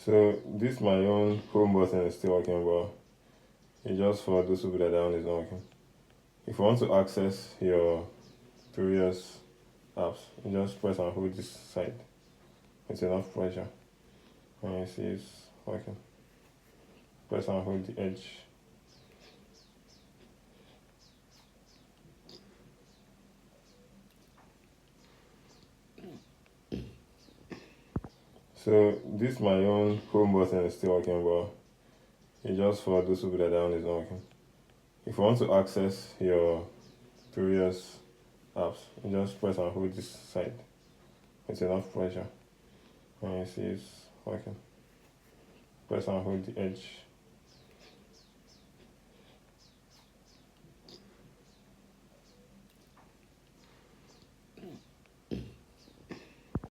So this my own home button is still working, but it's just for those people that one is not working. If you want to access your previous apps, you just press and hold this side. It's enough pressure. And you see it's working. Press and hold the edge. So this my own home button is still working, but it's just for those people that one is not working. If you want to access your previous apps, you just press and hold this side. It's enough pressure. And you see it's working. Press and hold the edge.